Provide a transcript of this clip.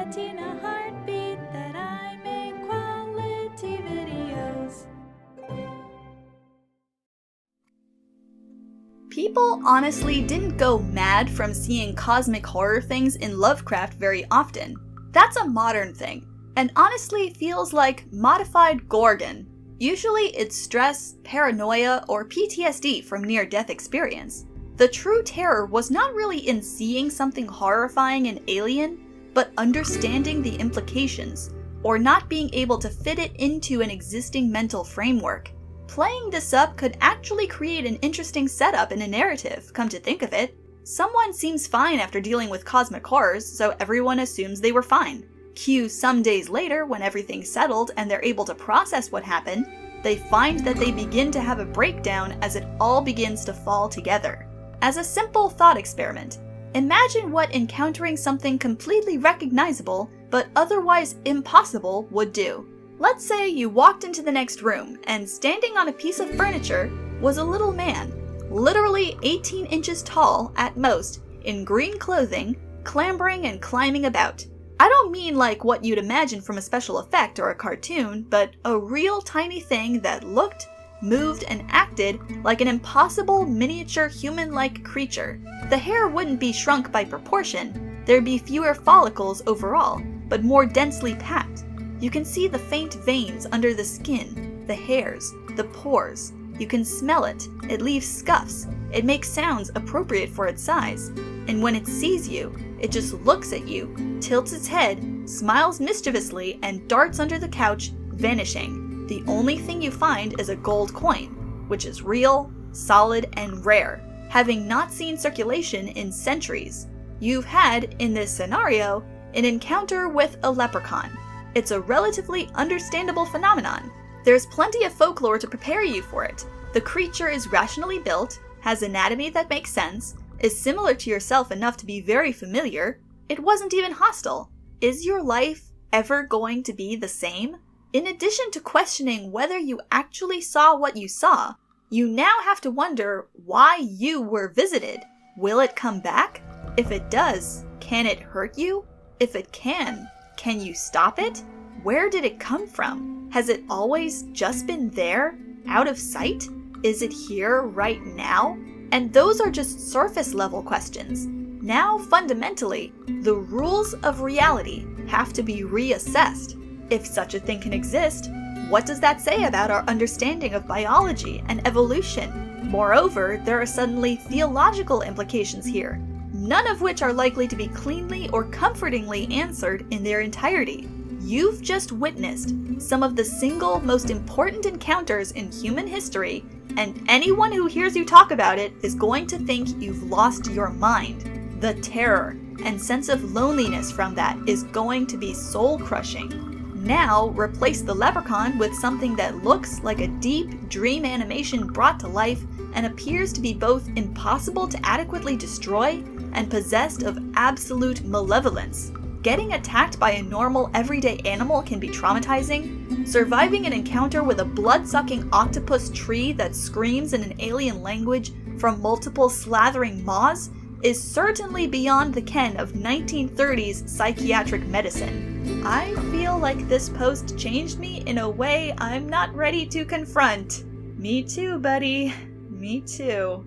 Bettina heartbeat that I make quality videos. People honestly didn't go mad from seeing cosmic horror things in Lovecraft very often. That's a modern thing, and honestly feels like modified Gorgon. Usually it's stress, paranoia, or PTSD from near-death experience. The true terror was not really in seeing something horrifying and alien, but understanding the implications, or not being able to fit it into an existing mental framework. Playing this up could actually create an interesting setup in a narrative, come to think of it. Someone seems fine after dealing with cosmic horrors, so everyone assumes they were fine. Cue some days later, when everything's settled and they're able to process what happened, they find that they begin to have a breakdown as it all begins to fall together. As a simple thought experiment, imagine what encountering something completely recognizable but otherwise impossible would do. Let's say you walked into the next room, and standing on a piece of furniture was a little man, literally 18 inches tall at most, in green clothing, clambering and climbing about. I don't mean like what you'd imagine from a special effect or a cartoon, but a real tiny thing that looked, moved, and acted like an impossible miniature human-like creature. The hair wouldn't be shrunk by proportion, there'd be fewer follicles overall, but more densely packed. You can see the faint veins under the skin, the hairs, the pores. You can smell it. It leaves scuffs. It makes sounds appropriate for its size. And when it sees you, it just looks at you, tilts its head, smiles mischievously, and darts under the couch, vanishing. The only thing you find is a gold coin, which is real, solid, and rare, having not seen circulation in centuries. You've had, in this scenario, an encounter with a leprechaun. It's a relatively understandable phenomenon. There's plenty of folklore to prepare you for it. The creature is rationally built, has anatomy that makes sense, is similar to yourself enough to be very familiar. It wasn't even hostile. Is your life ever going to be the same? In addition to questioning whether you actually saw what you saw, you now have to wonder why you were visited. Will it come back? If it does, can it hurt you? If it can you stop it? Where did it come from? Has it always just been there, out of sight? Is it here right now? And those are just surface level questions. Now, fundamentally, the rules of reality have to be reassessed. If such a thing can exist, what does that say about our understanding of biology and evolution? Moreover, there are suddenly theological implications here, none of which are likely to be cleanly or comfortingly answered in their entirety. You've just witnessed some of the single most important encounters in human history, and anyone who hears you talk about it is going to think you've lost your mind. The terror and sense of loneliness from that is going to be soul-crushing. Now, replace the leprechaun with something that looks like a deep dream animation brought to life and appears to be both impossible to adequately destroy and possessed of absolute malevolence. Getting attacked by a normal, everyday animal can be traumatizing. Surviving an encounter with a blood-sucking octopus tree that screams in an alien language from multiple slathering maws is certainly beyond the ken of 1930s psychiatric medicine. I feel like this post changed me in a way I'm not ready to confront. Me too, buddy. Me too.